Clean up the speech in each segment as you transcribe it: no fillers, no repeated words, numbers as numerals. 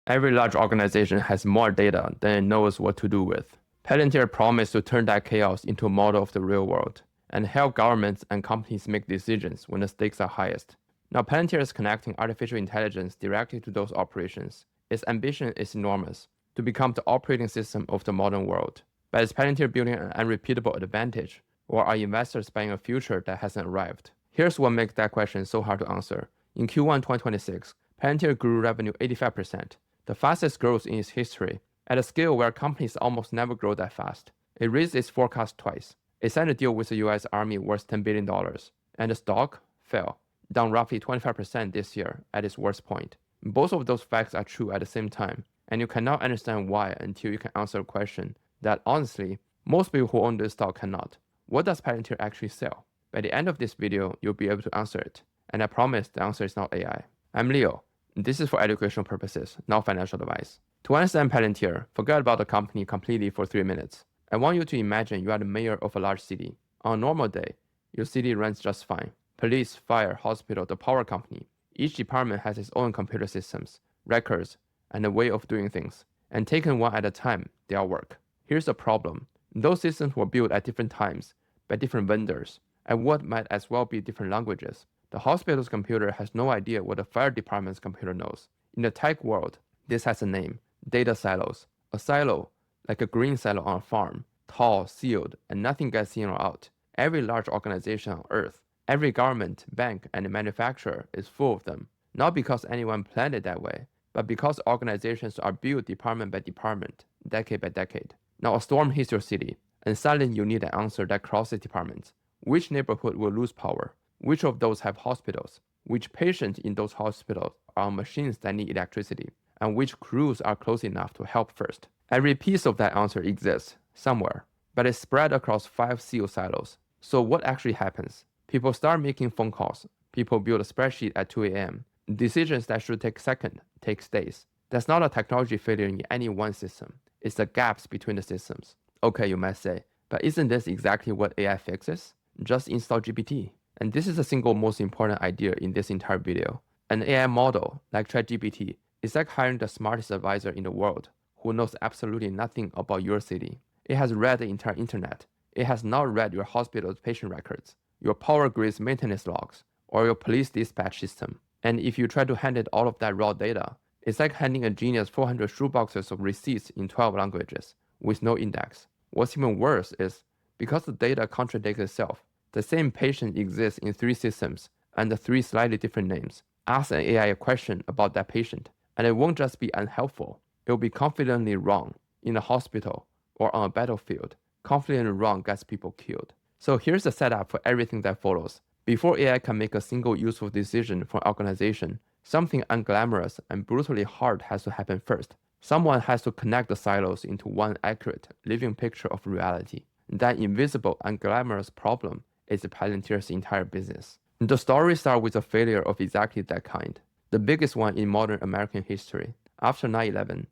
Every large organization has more data than it knows what to do with. Palantir promised to turn that chaos into a model of the real world and help governments and companies make decisions when the stakes are highest. Now, Palantir is connecting artificial intelligence directly to those operations. Its ambition is enormous, to become the operating system of the modern world. But is Palantir building an unrepeatable advantage, or are investors buying a future that hasn't arrived? Here's what makes that question so hard to answer. In Q1 2026, Palantir grew revenue 85%, the fastest growth in its history, at a scale where companies almost never grow that fast. It raised its forecast twice. It signed a deal with the US Army worth $10 billion, and the stock fell, down roughly 25% this year at its worst point. Both of those facts are true at the same time, and you cannot understand why until you can answer a question that honestly, most people who own this stock cannot. What does Palantir actually sell? By the end of this video, you'll be able to answer it. And I promise the answer is not AI. I'm Leo. This is for educational purposes, not financial advice. To understand Palantir, forget about the company completely for 3 minutes. I want you to imagine you are the mayor of a large city. On a normal day, your city runs just fine. Police, fire, hospital, the power company. Each department has its own computer systems, records, and a way of doing things. And taken one at a time, they all work. Here's the problem. Those systems were built at different times, by different vendors, and what might as well be different languages. The hospital's computer has no idea what the fire department's computer knows. In the tech world, this has a name, data silos. A silo, like a green silo on a farm, tall, sealed, and nothing gets in or out. Every large organization on Earth, every government, bank, and manufacturer is full of them. Not because anyone planned it that way, but because organizations are built department by department, decade by decade. Now a storm hits your city, and suddenly you need an answer that crosses departments. Which neighborhood will lose power? Which of those have hospitals? Which patients in those hospitals are on machines that need electricity? And which crews are close enough to help first? Every piece of that answer exists somewhere, but it's spread across 5 sealed silos. So what actually happens? People start making phone calls. People build a spreadsheet at 2 a.m. Decisions that should take seconds take days. That's not a technology failure in any one system. It's the gaps between the systems. Okay, you might say, but isn't this exactly what AI fixes? Just install GPT. And this is the single most important idea in this entire video. An AI model, like ChatGPT, is like hiring the smartest advisor in the world who knows absolutely nothing about your city. It has read the entire internet. It has not read your hospital's patient records, your power grid's maintenance logs, or your police dispatch system. And if you try to hand it all of that raw data, it's like handing a genius 400 shoeboxes of receipts in 12 languages with no index. What's even worse is, because the data contradicts itself, the same patient exists in 3 systems under 3 slightly different names. Ask an AI a question about that patient, and it won't just be unhelpful. It will be confidently wrong. In a hospital or on a battlefield, confidently wrong gets people killed. So here's the setup for everything that follows. Before AI can make a single useful decision for an organization, something unglamorous and brutally hard has to happen first. Someone has to connect the silos into one accurate, living picture of reality. That invisible, unglamorous problem is Palantir's entire business. The story starts with a failure of exactly that kind, the biggest one in modern American history. After 9/11,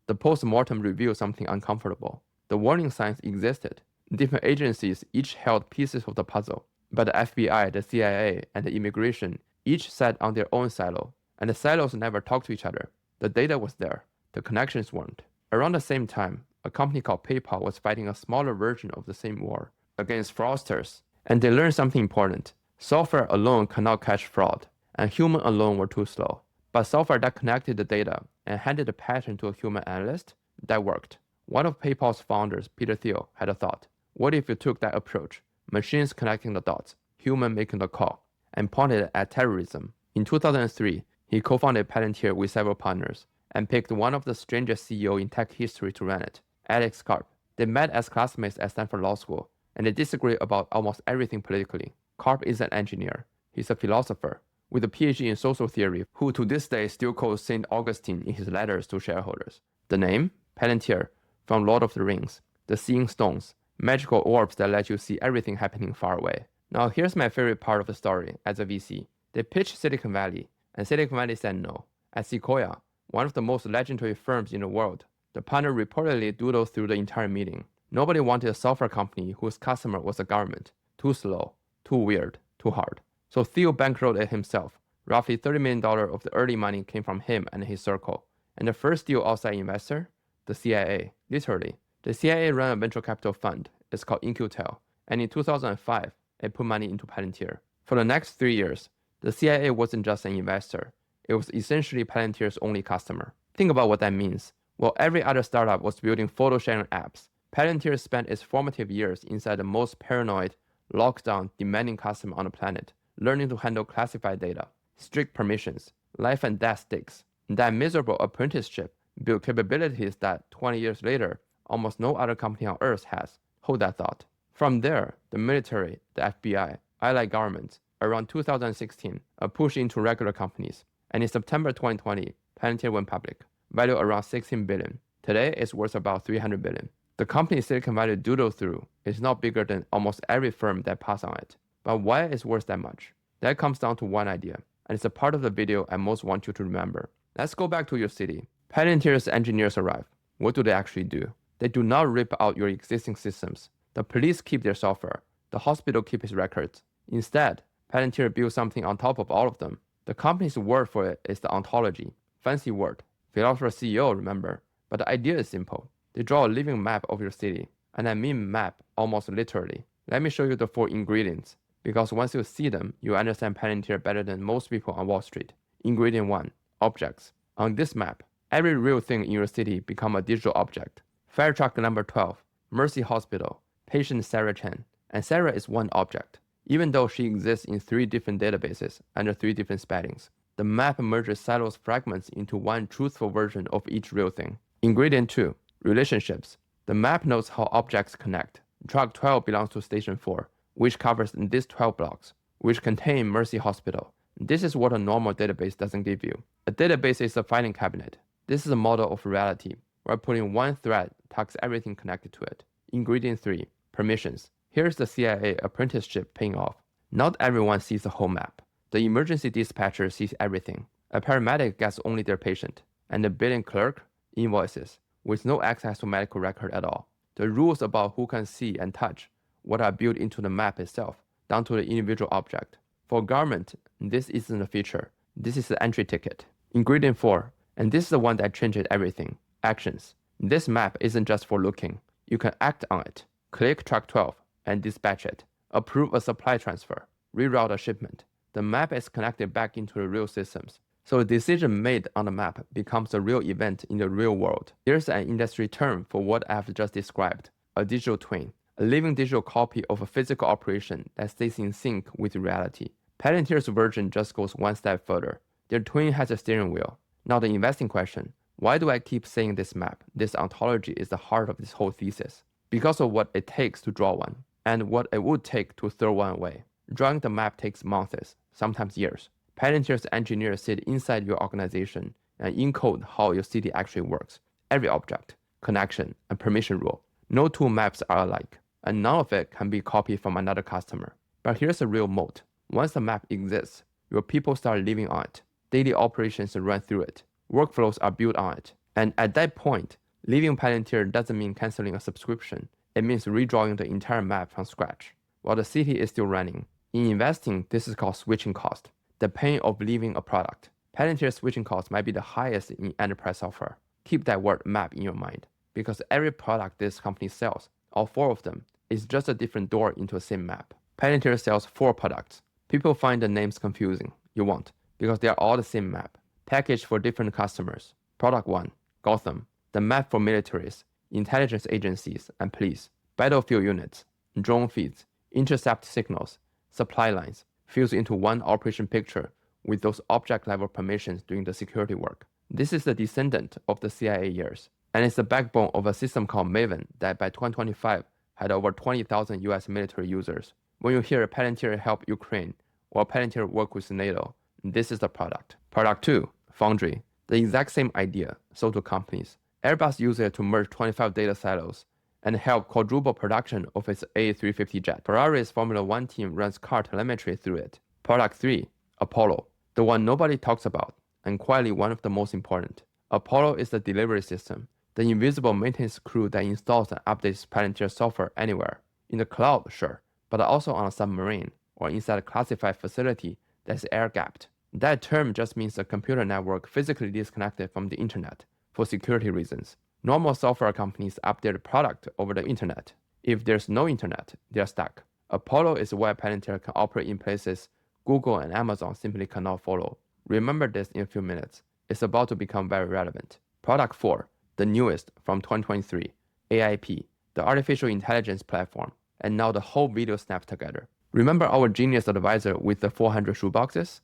the post-mortem revealed something uncomfortable. The warning signs existed. Different agencies each held pieces of the puzzle, but the FBI, the CIA, and the immigration each sat on their own silo, and the silos never talked to each other. The data was there, the connections weren't. Around the same time, a company called PayPal was fighting a smaller version of the same war against fraudsters, and they learned something important. Software alone cannot catch fraud, and humans alone were too slow. But software that connected the data and handed the pattern to a human analyst, that worked. One of PayPal's founders, Peter Thiel, had a thought. What if you took that approach, machines connecting the dots, human making the call, and pointed it at terrorism? In 2003, he co-founded Palantir with several partners and picked one of the strangest CEOs in tech history to run it, Alex Karp. They met as classmates at Stanford Law School, and they disagree about almost everything politically. Karp is an engineer. He's a philosopher with a Ph.D. in social theory, who to this day still quotes St. Augustine in his letters to shareholders. The name? Palantir, from Lord of the Rings, the seeing stones, magical orbs that let you see everything happening far away. Now here's my favorite part of the story as a VC. They pitched Silicon Valley, and Silicon Valley said no. At Sequoia, one of the most legendary firms in the world, the partner reportedly doodled through the entire meeting. Nobody wanted a software company whose customer was the government. Too slow, too weird, too hard. So Thiel bankrolled it himself. Roughly $30 million of the early money came from him and his circle. And the first deal outside investor? The CIA. Literally. The CIA ran a venture capital fund. It's called InQtel. And in 2005, it put money into Palantir. For the next 3 years, the CIA wasn't just an investor. It was essentially Palantir's only customer. Think about what that means. While every other startup was building photo sharing apps, Palantir spent its formative years inside the most paranoid, locked down, demanding customer on the planet, learning to handle classified data, strict permissions, life and death stakes. That miserable apprenticeship built capabilities that 20 years later, almost no other company on earth has. Hold that thought. From there, the military, the FBI, allied governments, around 2016, a push into regular companies. And in September 2020, Palantir went public, valued around $16 billion. Today, it's worth about $300 billion. The company Silicon Valley doodled through is not bigger than almost every firm that passed on it. But why is it worth that much? That comes down to one idea, and it's a part of the video I most want you to remember. Let's go back to your city. Palantir's engineers arrive. What do they actually do? They do not rip out your existing systems. The police keep their software. The hospital keeps its records. Instead, Palantir builds something on top of all of them. The company's word for it is the ontology. Fancy word. Philosopher CEO, remember. But the idea is simple. They draw a living map of your city. And I mean map almost literally. Let me show you the 4 ingredients. Because once you see them, you understand Palantir better than most people on Wall Street. Ingredient 1. Objects. On this map, every real thing in your city becomes a digital object. Fire truck number 12. Mercy Hospital. Patient Sarah Chen. And Sarah is one object. Even though she exists in 3 different databases under 3 different spellings, the map merges silos fragments into one truthful version of each real thing. Ingredient 2. Relationships. The map knows how objects connect. Truck 12 belongs to Station 4, which covers these 12 blocks, which contain Mercy Hospital. This is what a normal database doesn't give you. A database is a filing cabinet. This is a model of reality, where putting one thread tucks everything connected to it. Ingredient 3. Permissions. Here's the CIA apprenticeship paying off. Not everyone sees the whole map. The emergency dispatcher sees everything. A paramedic gets only their patient. And the billing clerk, invoices, with no access to medical record at all. The rules about who can see and touch what are built into the map itself, down to the individual object. For government, this isn't a feature. This is the entry ticket. Ingredient 4, and this is the one that changes everything. Actions. This map isn't just for looking. You can act on it. Click truck 12 and dispatch it. Approve a supply transfer. Reroute a shipment. The map is connected back into the real systems. So a decision made on the map becomes a real event in the real world. Here's an industry term for what I have just described. A digital twin. A living digital copy of a physical operation that stays in sync with reality. Palantir's version just goes one step further. Their twin has a steering wheel. Now the investing question. Why do I keep saying this map, this ontology is the heart of this whole thesis? Because of what it takes to draw one, and what it would take to throw one away. Drawing the map takes months, sometimes years. Palantir's engineers sit inside your organization and encode how your city actually works. Every object, connection, and permission rule. No 2 maps are alike, and none of it can be copied from another customer. But here's a real moat. Once the map exists, your people start living on it. Daily operations run through it. Workflows are built on it. And at that point, leaving Palantir doesn't mean canceling a subscription. It means redrawing the entire map from scratch, while the city is still running. In investing, this is called switching cost, the pain of leaving a product. Palantir's switching cost might be the highest in enterprise software. Keep that word map in your mind, because every product this company sells, all 4 of them, is just a different door into the same map. Palantir sells 4 products. People find the names confusing. You won't, because they are all the same map, packaged for different customers. Product 1, Gotham, the map for militaries, intelligence agencies, and police, battlefield units, drone feeds, intercept signals, supply lines, fused into one operation picture with those object-level permissions doing the security work. This is the descendant of the CIA years, and it's the backbone of a system called Maven that by 2025 had over 20,000 US military users. When you hear Palantir help Ukraine or Palantir work with NATO, this is the product. Product 2, Foundry, the exact same idea sold to companies. Airbus uses it to merge 25 data silos and help quadruple production of its A350 jet. Ferrari's Formula 1 team runs car telemetry through it. Product 3, Apollo, the one nobody talks about, and quietly one of the most important. Apollo is the delivery system, the invisible maintenance crew that installs and updates Palantir software anywhere. In the cloud, sure, but also on a submarine or inside a classified facility that's air-gapped. That term just means a computer network physically disconnected from the internet. for security reasons. Normal software companies update a product over the internet. If there's no internet, they're stuck. Apollo is why Palantir can operate in places Google and Amazon simply cannot follow. Remember this in a few minutes. It's about to become very relevant. Product 4, the newest from 2023, AIP, the artificial intelligence platform, and now the whole video snapped together. Remember our genius advisor with the 400 shoeboxes?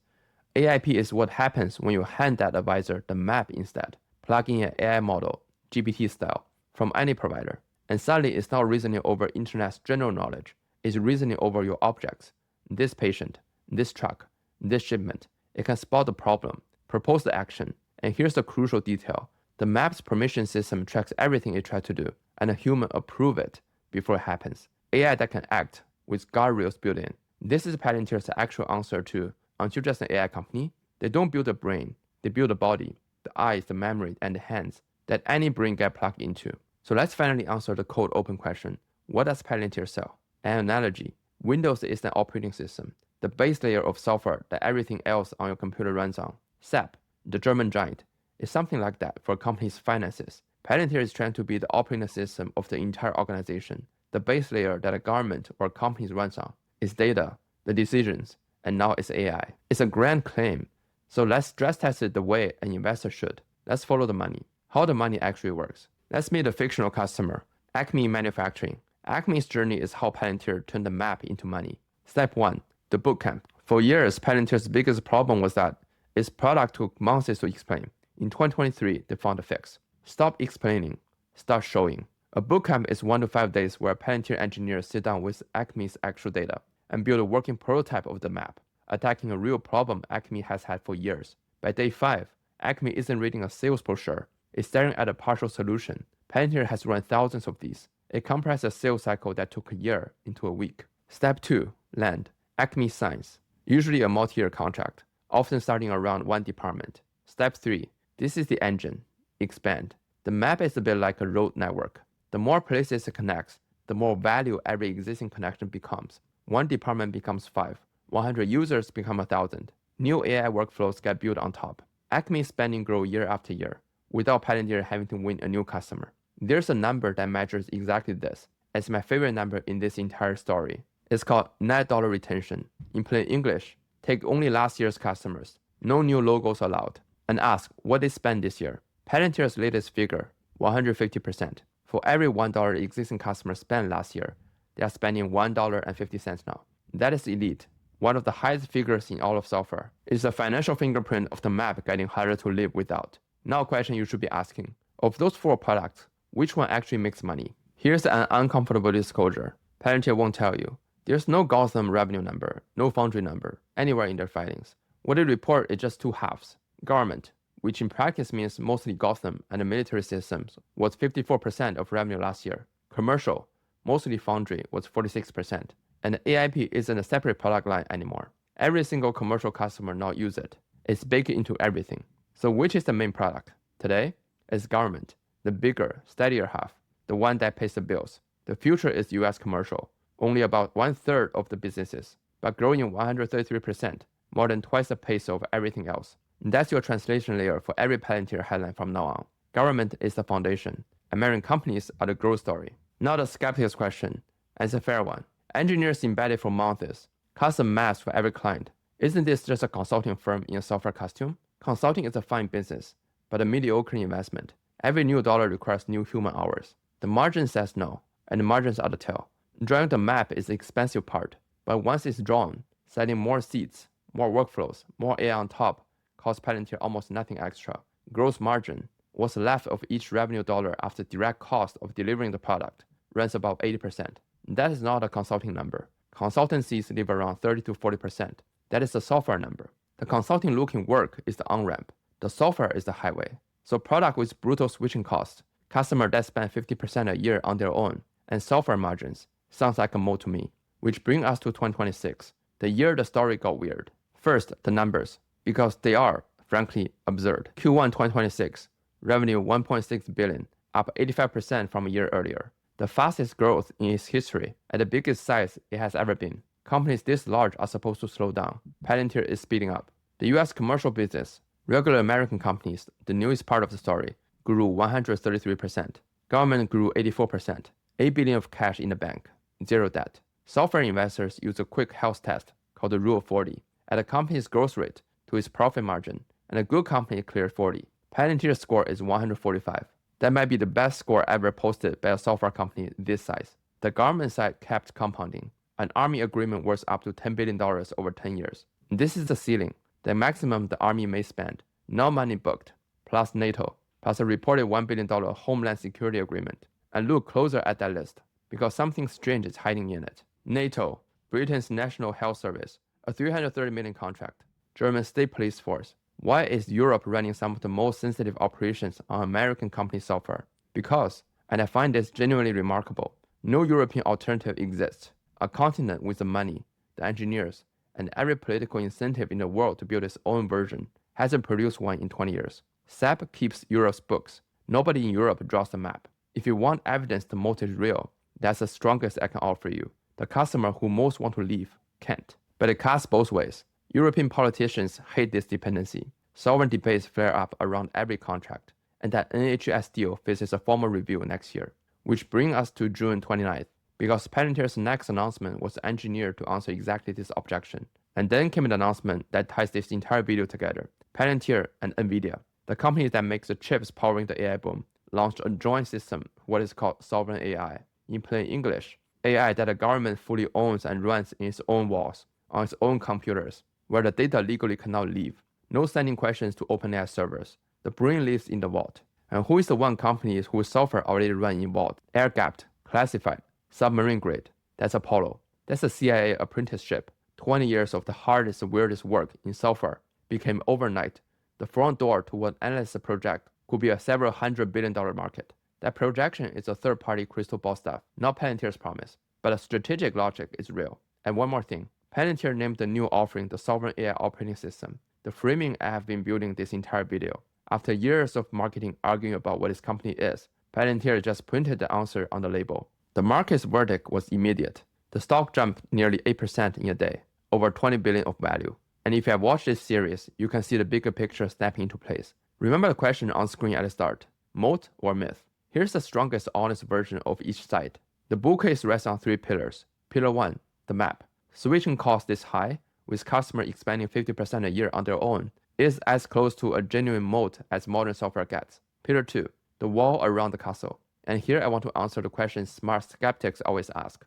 AIP is what happens when you hand that advisor the map instead. Plug in an AI model, GPT style, from any provider, and suddenly it's not reasoning over internet's general knowledge. It's reasoning over your objects. This patient, this truck, this shipment. It can spot the problem, propose the action, and here's the crucial detail. The map's permission system tracks everything it tries to do, and a human approves it before it happens. AI that can act with guardrails built in. This is Palantir's actual answer to, aren't you just an AI company? They don't build a brain, they build a body, the eyes, the memory, and the hands that any brain get plugged into. So let's finally answer the cold open question. What does Palantir sell? An analogy. Windows is an operating system, the base layer of software that everything else on your computer runs on. SAP, the German giant, is something like that for a company's finances. Palantir is trying to be the operating system of the entire organization, the base layer that a government or company runs on. It's data, the decisions, and now it's AI. It's a grand claim. So let's stress test it the way an investor should. Let's follow the money. How the money actually works. Let's meet a fictional customer, Acme Manufacturing. Acme's journey is how Palantir turned the map into money. Step 1, the bootcamp. For years, Palantir's biggest problem was that its product took months to explain. In 2023, they found a fix. Stop explaining, start showing. A bootcamp is 1 to 5 days where Palantir engineers sit down with Acme's actual data and build a working prototype of the map, attacking a real problem Acme has had for years. By day 5, Acme isn't reading a sales brochure, it's staring at a partial solution. Palantir has run thousands of these. It compressed a sales cycle that took a year into a week. Step 2, land. Acme signs, usually a multi-year contract, often starting around one department. Step 3, this is the engine, expand. The map is a bit like a road network. The more places it connects, the more value every existing connection becomes. One department becomes 5, 100 users become 1,000. New AI workflows get built on top. Acme spending grow year after year, without Palantir having to win a new customer. There's a number that measures exactly this. It's my favorite number in this entire story. It's called net dollar retention. In plain English, take only last year's customers, no new logos allowed, and ask what they spent this year. Palantir's latest figure, 150%. For every $1 existing customer spent last year, they are spending $1.50 now. That is elite, one of the highest figures in all of software. It's a financial fingerprint of the map getting harder to live without. Now a question you should be asking. Of those 4 products, which one actually makes money? Here's an uncomfortable disclosure. Palantir won't tell you. There's no Gotham revenue number, no Foundry number, anywhere in their filings. What they report is just 2 halves. Government, which in practice means mostly Gotham and the military systems, was 54% of revenue last year. Commercial, mostly Foundry, was 46%. And AIP isn't a separate product line anymore. Every single commercial customer now uses it. It's baked into everything. So which is the main product? Today, it's government, the bigger, steadier half, the one that pays the bills. The future is US commercial, only about 1/3 of the businesses, but growing 133%, more than twice the pace of everything else. And that's your translation layer for every Palantir headline from now on. Government is the foundation. American companies are the growth story. Now the skeptic's question, and it's a fair one. Engineers embedded for months, custom maps for every client. Isn't this just a consulting firm in a software costume? Consulting is a fine business, but a mediocre investment. Every new dollar requires new human hours. The margin says no, and the margins are the tail. Drawing the map is the expensive part, but once it's drawn, setting more seats, more workflows, more AI on top, costs Palantir almost nothing extra. Gross margin, what's left of each revenue dollar after direct cost of delivering the product, runs about 80%. That is not a consulting number. Consultancies live around 30 to 40%. That is the software number. The consulting looking work is the on-ramp. The software is the highway. So product with brutal switching costs, customer that spend 50% a year on their own, and software margins, sounds like a mode to me. Which brings us to 2026, the year the story got weird. First, the numbers, because they are, frankly, absurd. Q1 2026, revenue 1.6 billion, up 85% from a year earlier. The fastest growth in its history, at the biggest size it has ever been. Companies this large are supposed to slow down. Palantir is speeding up. The US commercial business, regular American companies, the newest part of the story, grew 133%. Government grew 84%. 8 billion of cash in the bank. Zero debt. Software investors use a quick health test called the Rule of 40 at a company's growth rate to its profit margin, and a good company cleared 40. Palantir's score is 145. That might be the best score ever posted by a software company this size. The government side kept compounding. An army agreement worth up to $10 billion over 10 years. This is the ceiling, the maximum the army may spend. No money booked, plus NATO, plus a reported $1 billion Homeland Security Agreement. And look closer at that list, because something strange is hiding in it. NATO, Britain's National Health Service, a $330 million contract. German State Police Force. Why is Europe running some of the most sensitive operations on American company software? Because, and I find this genuinely remarkable, no European alternative exists. A continent with the money, the engineers, and every political incentive in the world to build its own version hasn't produced one in 20 years. SAP keeps Europe's books. Nobody in Europe draws the map. If you want evidence the moat is real, that's the strongest I can offer you. The customer who most want to leave can't. But it cuts both ways. European politicians hate this dependency. Sovereign debates flare up around every contract, and that NHS deal faces a formal review next year. Which brings us to June 29th, because Palantir's next announcement was engineered to answer exactly this objection. And then came an announcement that ties this entire video together. Palantir and NVIDIA, the company that makes the chips powering the AI boom, launched a joint system, what is called Sovereign AI. In plain English, AI that the government fully owns and runs in its own walls, on its own computers, where the data legally cannot leave. No sending questions to OpenAI servers. The brain lives in the vault. And who is the one company whose software already run in vault, air-gapped, classified, submarine grade? That's Apollo. That's a CIA apprenticeship. 20 years of the hardest, weirdest work in software became overnight the front door to what analysts project could be a several $100 billion market. That projection is a third-party crystal ball stuff, not Palantir's promise. But the strategic logic is real. And one more thing. Palantir named the new offering the Sovereign AI Operating System. The framing I have been building this entire video. After years of marketing arguing about what this company is, Palantir just printed the answer on the label. The market's verdict was immediate. The stock jumped nearly 8% in a day, over 20 billion of value. And if you have watched this series, you can see the bigger picture snapping into place. Remember the question on screen at the start, moat or myth? Here's the strongest honest version of each side. The bull case rests on 3 pillars. Pillar 1, the map. Switching cost is high, with customers expanding 50% a year on their own, is as close to a genuine moat as modern software gets. Pillar 2, the wall around the castle. And here I want to answer the question smart skeptics always ask.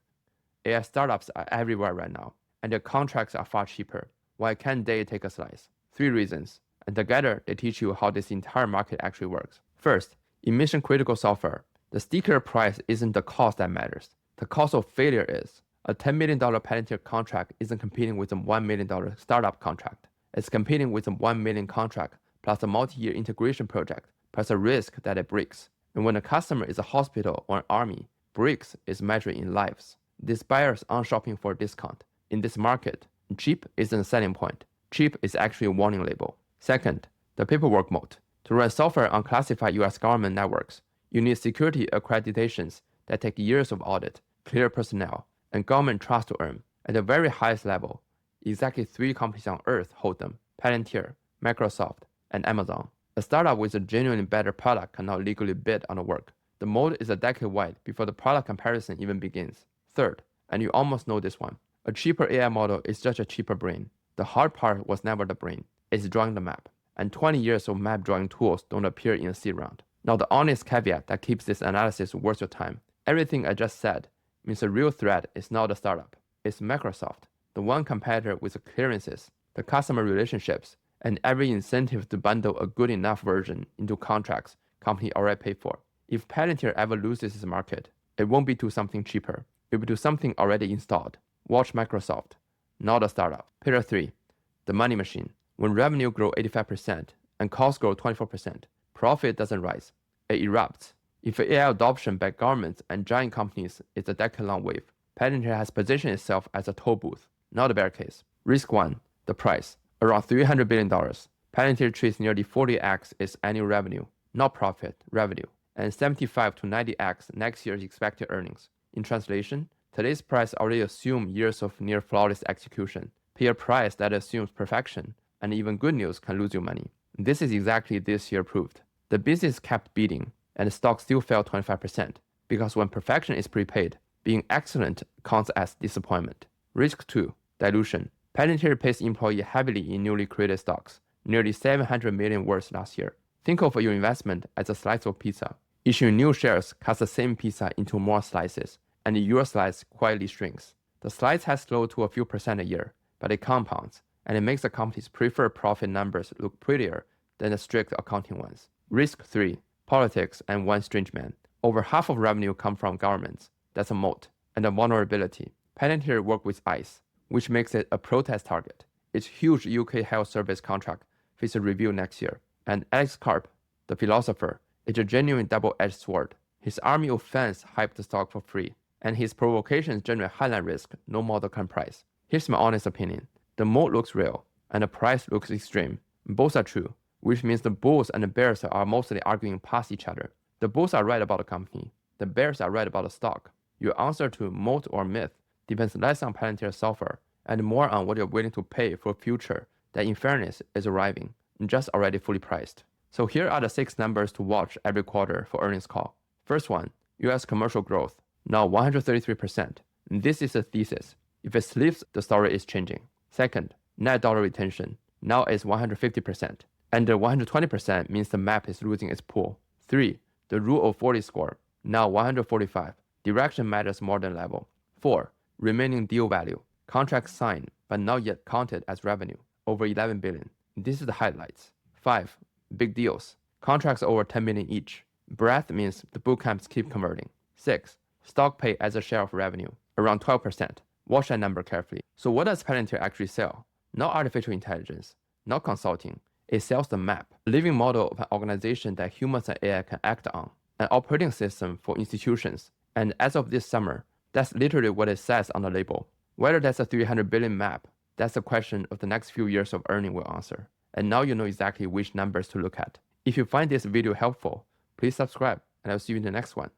AI startups are everywhere right now, and their contracts are far cheaper. Why can't they take a slice? 3 reasons, and together they teach you how this entire market actually works. First, in mission-critical software, the sticker price isn't the cost that matters. The cost of failure is. A $10 million Palantir contract isn't competing with a $1 million startup contract. It's competing with a $1 million contract plus a multi-year integration project, plus a risk that it breaks. And when a customer is a hospital or an army, breaks is measured in lives. These buyers aren't shopping for a discount. In this market, cheap isn't a selling point. Cheap is actually a warning label. Second, the paperwork moat. To run software on classified US government networks, you need security accreditations that take years of audit, clear personnel, and government trust to earn. At the very highest level, exactly 3 companies on Earth hold them: Palantir, Microsoft, and Amazon. A startup with a genuinely better product cannot legally bid on the work. The moat is a decade wide before the product comparison even begins. Third, and you almost know this one, a cheaper AI model is just a cheaper brain. The hard part was never the brain, it's drawing the map. And 20 years of map drawing tools don't appear in a seed round. Now the honest caveat that keeps this analysis worth your time. Everything I just said means the real threat is not the startup, it's Microsoft, the one competitor with the clearances, the customer relationships, and every incentive to bundle a good enough version into contracts company already paid for. If Palantir ever loses its market, it won't be to something cheaper, it will be to something already installed. Watch Microsoft, not a startup. Pillar 3, the money machine. When revenue grows 85% and costs grow 24%, profit doesn't rise, it erupts. If AI adoption by governments and giant companies is a decade-long wave, Palantir has positioned itself as a toll booth, not a bear case. Risk 1, the price. Around $300 billion. Palantir trades nearly 40x its annual revenue, not profit, revenue, and 75 to 90x next year's expected earnings. In translation, today's price already assumes years of near flawless execution. Pay a price that assumes perfection, and even good news can lose you money. This is exactly this year proved. The business kept beating, and the stock still fell 25%, because when perfection is prepaid, being excellent counts as disappointment. Risk 2. Dilution. Palantir pays employees heavily in newly created stocks, nearly $700 million worth last year. Think of your investment as a slice of pizza. Issuing new shares cuts the same pizza into more slices, and your slice quietly shrinks. The slice has slowed to a few percent a year, but it compounds, and it makes the company's preferred profit numbers look prettier than the strict accounting ones. Risk 3. Politics and one strange man. Over half of revenue comes from governments. That's a moat and a vulnerability. Palantir works with ICE, which makes it a protest target. Its huge UK health service contract faces a review next year. And Alex Karp, the philosopher, is a genuine double-edged sword. His army of fans hype the stock for free, and his provocations generate highlight risk no model can price. Here's my honest opinion. The moat looks real, and the price looks extreme. Both are true, which means the bulls and the bears are mostly arguing past each other. The bulls are right about the company. The bears are right about the stock. Your answer to moat or myth depends less on Palantir's software and more on what you're willing to pay for a future that, in fairness, is arriving, just already fully priced. So here are the 6 numbers to watch every quarter for earnings call. First one, US commercial growth, now 133%. This is a thesis. If it slips, the story is changing. Second, net dollar retention, now is 150%. And the 120% means the map is losing its pull. 3, the rule of 40 score, now 145. Direction matters more than level. 4, remaining deal value, contracts signed but not yet counted as revenue, over 11 billion. This is the highlights. 5, big deals, contracts over 10 million each. Breadth means the bootcamps keep converting. 6, stock pay as a share of revenue, around 12%. Watch that number carefully. So what does Palantir actually sell? Not artificial intelligence, not consulting. It sells the map, a living model of an organization that humans and AI can act on, an operating system for institutions. And as of this summer, that's literally what it says on the label. Whether that's a 300 billion map, that's the question of the next few years of earning will answer. And now you know exactly which numbers to look at. If you find this video helpful, please subscribe, and I'll see you in the next one.